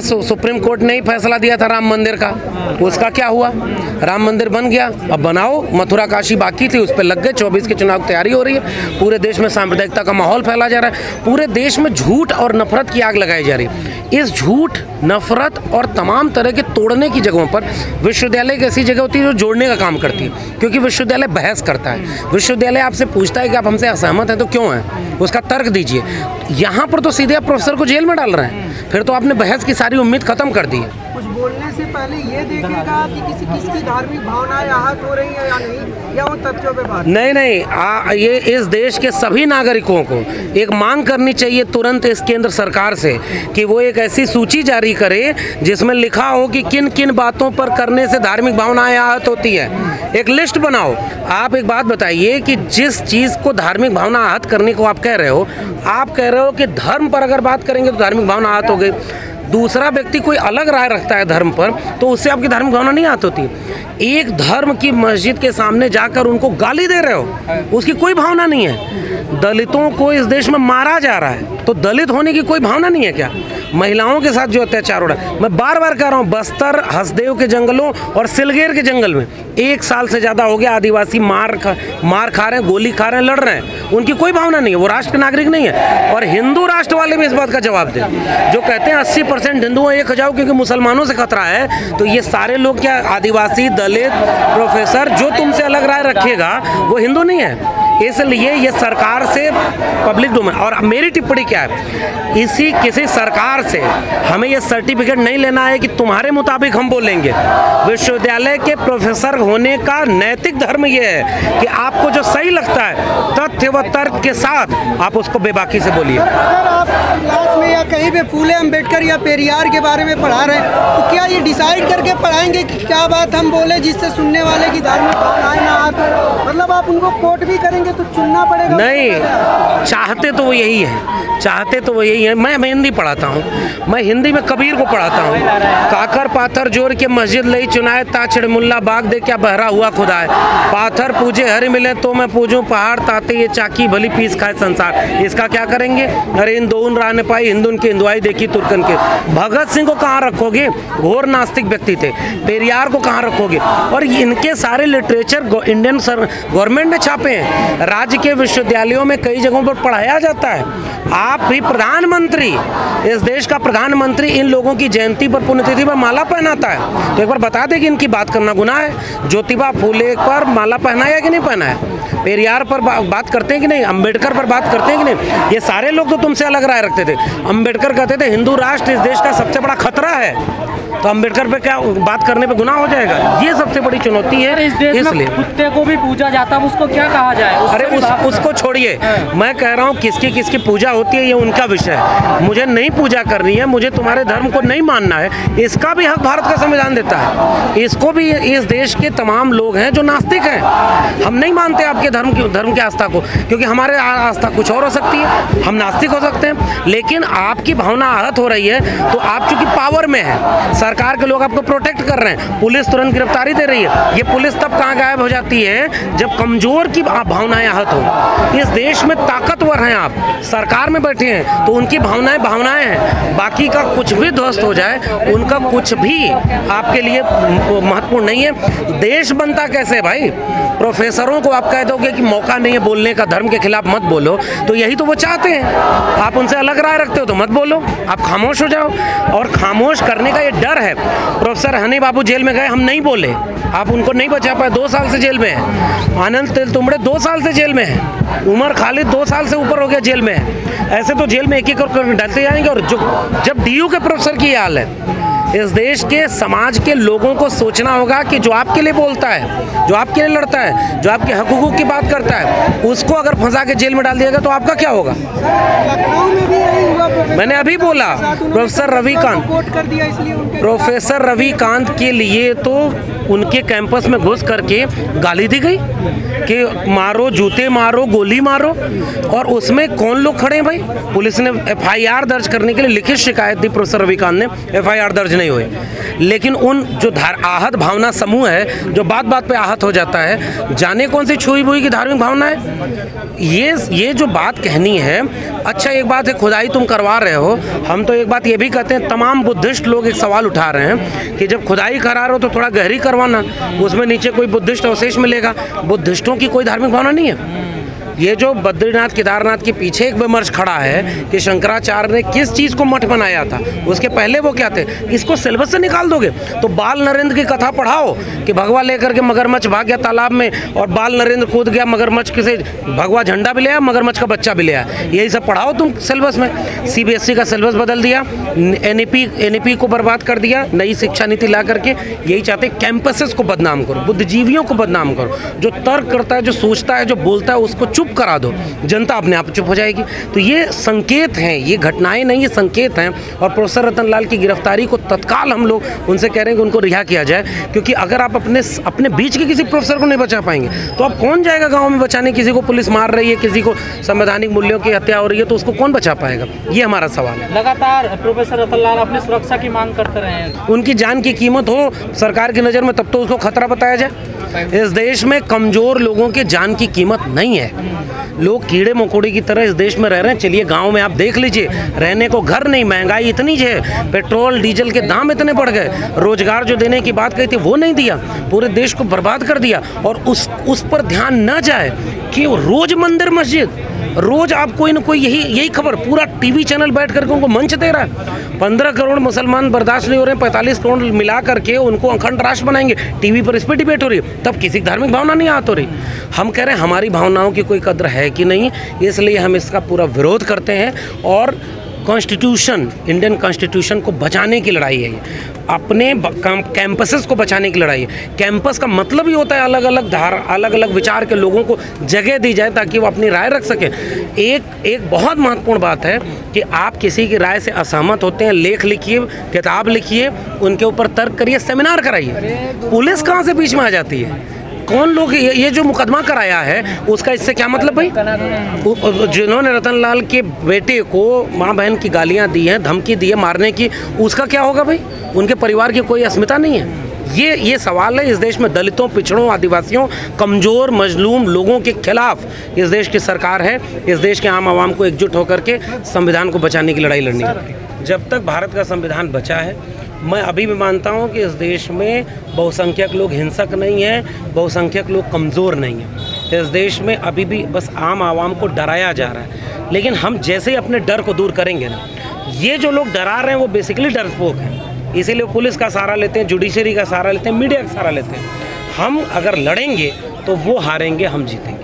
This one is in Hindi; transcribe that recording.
सुप्रीम कोर्ट ने ही फैसला दिया था राम मंदिर का, उसका क्या हुआ? राम मंदिर बन गया, अब बनाओ। मथुरा काशी बाकी थी, उस पर लग गए। 24 के चुनाव की तैयारी हो रही है, पूरे देश में सांप्रदायिकता का माहौल फैला जा रहा है, पूरे देश में झूठ और नफरत की आग लगाई जा रही है। इस झूठ, नफरत और तमाम तरह के तोड़ने की जगहों पर विश्वविद्यालय एक ऐसी जगह होती है जो जोड़ने का काम करती है, क्योंकि विश्वविद्यालय बहस करता है। विश्वविद्यालय आपसे पूछता है कि आप हमसे असहमत हैं तो क्यों हैं, उसका तर्क दीजिए। यहाँ पर तो सीधे आप प्रोफेसर को जेल में डाल रहे हैं, फिर तो आपने बहस की सारी उम्मीद खत्म कर दी है। कुछ बोलने से पहले ये देखेगा कि किसकी धार्मिक भावनाएं आहत हो रही है या नहीं, या उन तथ्यों पे बात नहीं, ये इस देश के सभी नागरिकों को एक मांग करनी चाहिए तुरंत इस केंद्र सरकार से कि वो एक ऐसी सूची जारी करे जिसमें लिखा हो कि किन किन बातों पर करने से धार्मिक भावनाएं आहत होती है। एक लिस्ट बनाओ। आप एक बात बताइए कि जिस चीज़ को धार्मिक भावना आहत करने को आप कह रहे हो कि धर्म पर अगर बात करेंगे तो धार्मिक भावना आहत हो गई। दूसरा व्यक्ति कोई अलग राय रखता है धर्म पर, तो उससे आपकी धार्मिक भावना नहीं आहत होती। एक धर्म की मस्जिद के सामने जाकर उनको गाली दे रहे हो, उसकी कोई भावना नहीं है। दलितों को इस देश में मारा जा रहा है, तो दलित होने की कोई भावना नहीं है क्या? महिलाओं के साथ जो अत्याचार हो रहा है, मैं बार बार कह रहा हूँ, बस्तर, हसदेव के जंगलों और सिलगेर के जंगल में 1 साल से ज़्यादा हो गया आदिवासी मार खा रहे हैं, गोली खा रहे हैं, लड़ रहे हैं। उनकी कोई भावना नहीं है, वो राष्ट्र के नागरिक नहीं है। और हिंदू राष्ट्र वाले भी इस बात का जवाब दें, जो कहते हैं 80% हिंदू हैं, 1 हजाओ क्योंकि मुसलमानों से खतरा है, तो ये सारे लोग क्या आदिवासी, दलित, प्रोफेसर, जो तुमसे अलग राय रखेगा वो हिंदू नहीं है। इसलिए ये सरकार से पब्लिक डोमेन। और मेरी टिप्पणी क्या है, किसी सरकार से हमें ये सर्टिफिकेट नहीं लेना है कि तुम्हारे मुताबिक हम बोलेंगे। विश्वविद्यालय के प्रोफेसर होने का नैतिक धर्म ये है कि आपको जो सही लगता है तथ्य व तर्क के साथ आप उसको बेबाकी से बोलिए। अगर आप क्लास में या कहीं पे फूले अम्बेडकर या पेरियार के बारे में पढ़ा रहे हैं, तो क्या ये डिसाइड करके पढ़ाएंगे कि क्या बात हम बोले जिससे सुनने वाले की धार्मिक भावनाएं ना आए? मतलब आप उनको कोट भी करेंगे तो चुनना पड़ेगा? नहीं, चाहते तो वो यही है। मैं हिंदी पढ़ाता हूँ, मैं हिंदी में कबीर को पढ़ाता हूँ। काकर पाथर जोड़ के मस्जिद लई चुनाए, ताछड़ मुल्ला बाग दे क्या बहरा हुआ खुदाए। पाथर पूजे हरि मिले तो मैं पूजूं पहाड़, ताते ये चाकी भली पीस खाए संसार। इसका क्या करेंगे? अरे इन दोन रह न पाई हिंदुन की हिंदुआई देखी तुर्कन के। भगत सिंह को कहाँ रखोगे? घोर नास्तिक व्यक्ति थे। पेरियार को कहाँ रखोगे? और इनके सारे लिटरेचर इंडियन गवर्नमेंट ने छापे हैं। राज्य के विश्वविद्यालयों में कई जगहों पर पढ़ाया जाता है। आप भी प्रधानमंत्री, इस देश का प्रधानमंत्री इन लोगों की जयंती पर, पुण्यतिथि पर माला पहनाता है, तो एक बार बता दे कि इनकी बात करना गुनाह है। ज्योतिबा फूले पर माला पहनाया कि नहीं पहना है? पेरियार पर बात करते हैं कि नहीं? अम्बेडकर पर बात करते हैं कि नहीं? ये सारे लोग तो तुमसे अलग राय रखते थे। अम्बेडकर कहते थे हिंदू राष्ट्र इस देश का सबसे बड़ा खतरा है, तो अम्बेडकर पे क्या बात करने पे गुनाह हो जाएगा? ये सबसे बड़ी चुनौती है। इस देश में कुत्ते को भी पूजा जाता है, उसको क्या कहा जाए? अरे उसको छोड़िए, मैं कह रहा हूँ किसकी पूजा होती है ये उनका विषय है। मुझे नहीं पूजा करनी है, मुझे तुम्हारे धर्म को नहीं मानना है, इसका भी हक भारत का संविधान देता है। इसको भी इस देश के तमाम लोग हैं जो नास्तिक हैं, हम नहीं मानते आपके धर्म की आस्था को, क्योंकि हमारे आस्था कुछ और हो सकती है, हम नास्तिक हो सकते हैं। लेकिन आपकी भावना आहत हो रही है, तो आप चूंकि पावर में है, सरकार के लोग आपको प्रोटेक्ट कर रहे हैं, पुलिस तुरंत गिरफ्तारी दे रही है। ये पुलिस तब कहाँ गायब हो जाती है? जब कमजोर की भावनाएं आहत हो। इस देश में ताकतवर हैं आप, सरकार में बैठे हैं, तो उनकी भावनाएं हैं। बाकी का कुछ भी ध्वस्त हो जाए, उनका कुछ भी आपके लिए महत्वपूर्ण नहीं है। देश बनता कैसे है भाई? प्रोफेसरों को आप कह दोगे कि मौका नहीं है बोलने का, धर्म के खिलाफ मत बोलो, तो यही तो वो चाहते हैं। आप उनसे अलग राय रखते हो तो मत बोलो, आप खामोश हो जाओ। और खामोश करने का ये डर है। प्रोफेसर हनी बाबू जेल में गए, हम नहीं बोले, आप उनको नहीं बचा पाए, 2 साल से जेल में है। आनंद तेलतुंबड़े 2 साल से जेल में है। उमर खालिद 2 साल से ऊपर हो गया जेल में है। ऐसे तो जेल में एक और डालते जाएंगे। और जब डीयू के प्रोफेसर की हाल है, इस देश के समाज के लोगों को सोचना होगा कि जो आपके लिए बोलता है, जो आपके लिए लड़ता है, जो आपके हकूक़ की बात करता है, उसको अगर फंसा के जेल में डाल दिएगा तो आपका क्या होगा? मैंने अभी बोला, प्रोफेसर रविकांत के लिए तो उनके कैंपस में घुस करके गाली दी गई कि मारो, जूते मारो, गोली मारो। और उसमें कौन लोग खड़े हैं भाई? पुलिस ने FIR दर्ज करने के लिए लिखित शिकायत दी, प्रोफेसर रविकांत ने FIR दर्ज नहीं हुए, लेकिन उन जो आहत भावना समूह है जो बात बात पे आहत हो जाता है, जाने कौन सी छुई बुई की धार्मिक भावना है, ये जो बात कहनी है। अच्छा, एक बात है खुदाई तुम करवा रहे हो, हम तो एक बात ये भी कहते हैं, तमाम बुद्धिस्ट लोग एक सवाल उठा रहे हैं कि जब खुदाई करा रहे हो तो थोड़ा गहरी करवाना, उसमें नीचे कोई बुद्धिस्ट अवशेष मिलेगा। बुद्धिस्टों की कोई धार्मिक भावना नहीं है। ये जो बद्रीनाथ केदारनाथ के पीछे एक विमर्श खड़ा है कि शंकराचार्य ने किस चीज़ को मठ बनाया था, उसके पहले वो क्या थे, इसको सिलेबस से निकाल दोगे तो बाल नरेंद्र की कथा पढ़ाओ कि भगवा लेकर के मगरमच्छ भाग गया तालाब में और बाल नरेंद्र कूद गया, मगरमच्छ से भगवा झंडा भी ले आया, मगरमच्छ का बच्चा भी ले आया, यही सब पढ़ाओ तुम सिलेबस में। CBSE का सिलेबस बदल दिया, NEP को बर्बाद कर दिया, नई शिक्षा नीति ला करके यही चाहते कैंपसेस को बदनाम करो, बुद्धिजीवियों को बदनाम करो, जो तर्क करता है, जो सोचता है, जो बोलता है, उसको चुप करा दो, जनता अपने आप चुप हो जाएगी। तो ये संकेत हैं, ये घटनाएं नहीं, ये संकेत हैं। और प्रोफेसर रतन लाल की गिरफ्तारी को तत्काल हम लोग उनसे कह रहे हैं कि उनको रिहा किया जाए, क्योंकि अगर आप अपने बीच के किसी प्रोफेसर को नहीं बचा पाएंगे तो आप कौन जाएगा गाँव में बचाने। किसी को पुलिस मार रही है, किसी को संवैधानिक मूल्यों की हत्या हो रही है, तो उसको कौन बचा पाएगा, ये हमारा सवाल है। लगातार प्रोफेसर रतन लाल अपनी सुरक्षा की मांग करते रहे हैं। उनकी जान की कीमत हो सरकार की नज़र में, तब तो उसको खतरा बताया जाए। इस देश में कमज़ोर लोगों के जान की कीमत नहीं है। लोग कीड़े मकोड़े की तरह इस देश में रह रहे हैं। चलिए गांव में आप देख लीजिए, रहने को घर नहीं, महंगाई इतनी है, पेट्रोल डीजल के दाम इतने बढ़ गए, रोजगार जो देने की बात कही थी वो नहीं दिया, पूरे देश को बर्बाद कर दिया। और उस पर ध्यान न जाए कि रोज मंदिर मस्जिद, रोज आप कोई ना कोई यही खबर, पूरा टीवी चैनल बैठ करके उनको मंच दे रहा है। 15 करोड़ मुसलमान बर्दाश्त नहीं हो रहे हैं, 45 करोड़ मिला करके उनको अखंड राष्ट्र बनाएंगे, टीवी पर इस पर डिबेट हो रही है, तब किसी की धार्मिक भावना नहीं आहत हो रही। हम कह रहे हैं हमारी भावनाओं की कोई कद्र है कि नहीं, इसलिए हम इसका पूरा विरोध करते हैं। और कॉन्स्टिट्यूशन, इंडियन कॉन्स्टिट्यूशन को बचाने की लड़ाई है ये, अपने कैंपसेस को बचाने की लड़ाई है। कैंपस का मतलब ही होता है अलग अलग विचार के लोगों को जगह दी जाए ताकि वो अपनी राय रख सकें। एक बहुत महत्वपूर्ण बात है कि आप किसी की राय से असहमत होते हैं, लेख लिखिए, किताब लिखिए, उनके ऊपर तर्क करिए, सेमिनार कराइए। पुलिस कहाँ से बीच में आ जाती है? कौन लोग ये जो मुकदमा कराया है उसका इससे क्या मतलब भाई? जिन्होंने रतन लाल के बेटे को माँ बहन की गालियाँ दी हैं, धमकी दी है मारने की, उसका क्या होगा भाई? उनके परिवार की कोई अस्मिता नहीं है। ये सवाल है। इस देश में दलितों, पिछड़ों, आदिवासियों, कमज़ोर मजलूम लोगों के खिलाफ इस देश की सरकार है। इस देश के आम आवाम को एकजुट होकर के संविधान को बचाने की लड़ाई लड़नी है। जब तक भारत का संविधान बचा है, मैं अभी भी मानता हूं कि इस देश में बहुसंख्यक लोग हिंसक नहीं हैं, बहुसंख्यक लोग कमज़ोर नहीं हैं। इस देश में अभी भी बस आम आवाम को डराया जा रहा है। लेकिन हम जैसे ही अपने डर को दूर करेंगे ना, ये जो लोग डरा रहे हैं वो बेसिकली डरपोक हैं, इसीलिए पुलिस का सहारा लेते हैं, जुडिशरी का सहारा लेते हैं, मीडिया का सहारा लेते हैं। हम अगर लड़ेंगे तो वो हारेंगे, हम जीतेंगे।